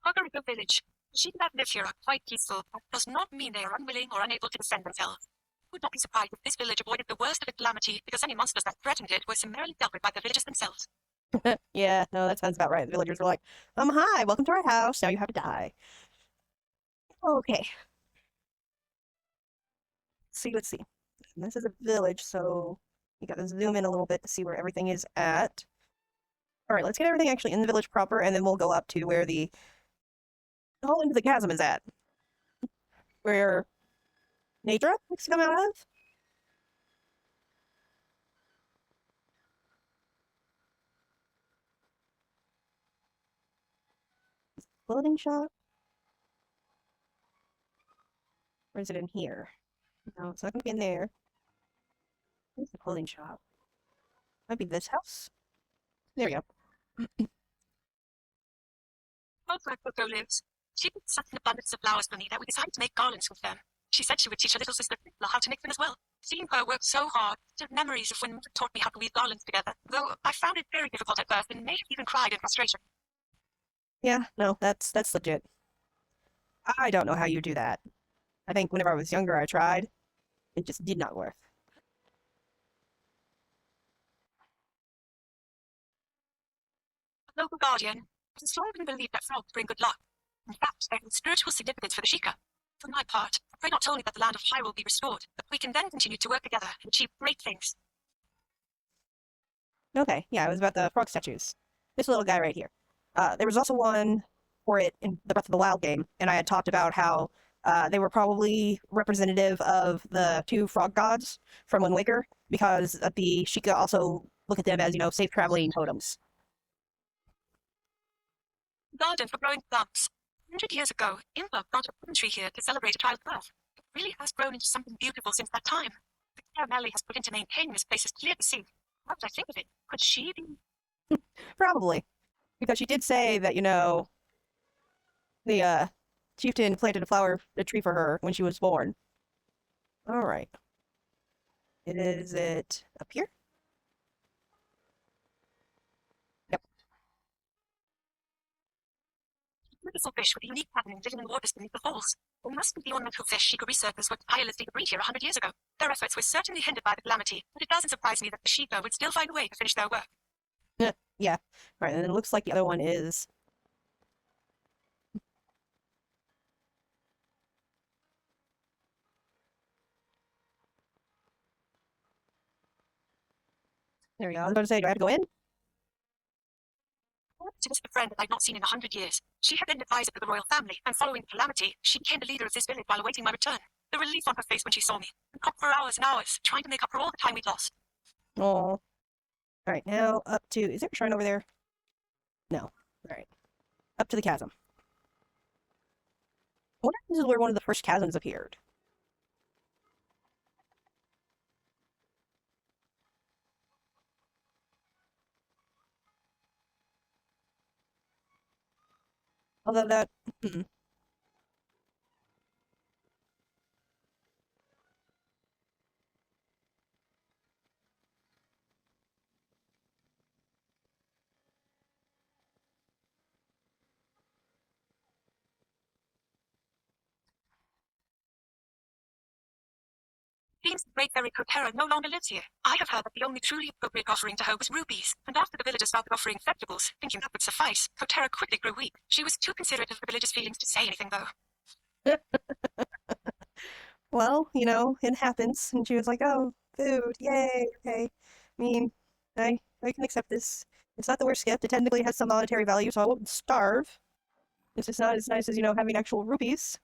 Kakariko village. The sheep that live here are quite peaceful, but does not mean they are unwilling or unable to defend themselves. Would not be surprised if this village avoided the worst of the calamity because any monsters that threatened it were summarily dealt with by the villagers themselves. Yeah, no, that sounds about right. The villagers were like, hi, welcome to our house. Now you have to die. Okay. Let's see. This is a village, so you gotta zoom in a little bit to see where everything is at. Alright, let's get everything actually in the village proper, and then we'll go up to where the hole into the chasm is at. Where Nadra likes to come out of. Clothing shop? Or is it in here? No, it's not gonna be in there. Where's the clothing shop? Might be this house? There we go. Both where Coco lives. She picked such an abundance of flowers for me that we decided to make garlands with them. She said she would teach her little sister Fitla how to make them as well. Seeing her work so hard, I have memories of when Mother taught me how to weave garlands together, though I found it very difficult at first and may have even cried in frustration. Yeah, no, that's legit. I don't know how you do that. I think whenever I was younger I tried. It just did not work. A local guardian. It is strongly believed that frogs bring good luck. In fact, they have spiritual significance for the Sheikah. For my part, I pray not only that the land of Hyrule be restored, but we can then continue to work together and achieve great things. Okay, yeah, it was about the frog statues. This little guy right here. There was also one for it in the Breath of the Wild game, and I had talked about how they were probably representative of the two frog gods from Wind Waker, because the Sheikah also look at them as, safe traveling totems. Garden for growing plants. 100 years ago, Impa planted a plum tree here to celebrate a child's birth. It really has grown into something beautiful since that time. The care Melly has put into maintaining this place is clear to see. What did I think of it? Could she be? Probably. Because she did say that, the chieftain planted a tree for her when she was born. Alright. Is it up here? Yep. Beautiful fish with a unique pattern living in waters beneath the falls. There must be the ornamental fish Sheikah researchers worked tirelessly to breed here 100 years ago. Their efforts were certainly hindered by the calamity, but it doesn't surprise me that the Sheikah would still find a way to finish their work. Yeah. Alright, and then it looks like the other one is... There we go. I was about to say, do I have to go in? To visit a friend that I'd not seen in 100 years. She had been advisor to the royal family, and following the calamity, she became the leader of this village while awaiting my return. The relief on her face when she saw me, and talked for hours and hours, trying to make up for all the time we'd lost. Oh. Alright, now up to... Is there a shrine over there? No. Alright. Up to the chasm. I wonder if this is where one of the first chasms appeared. Although that... Seems the great fairy Kotera no longer lives here. I have heard that the only truly appropriate offering to her was rubies, and after the villagers started offering vegetables, thinking that would suffice, Kotera quickly grew weak. She was too considerate of the villagers' feelings to say anything, though. Well, it happens. And she was like, oh, food, yay, okay. I mean, I can accept this. It's not the worst gift. It technically has some monetary value, so I won't starve. It's just not as nice as, having actual rupees.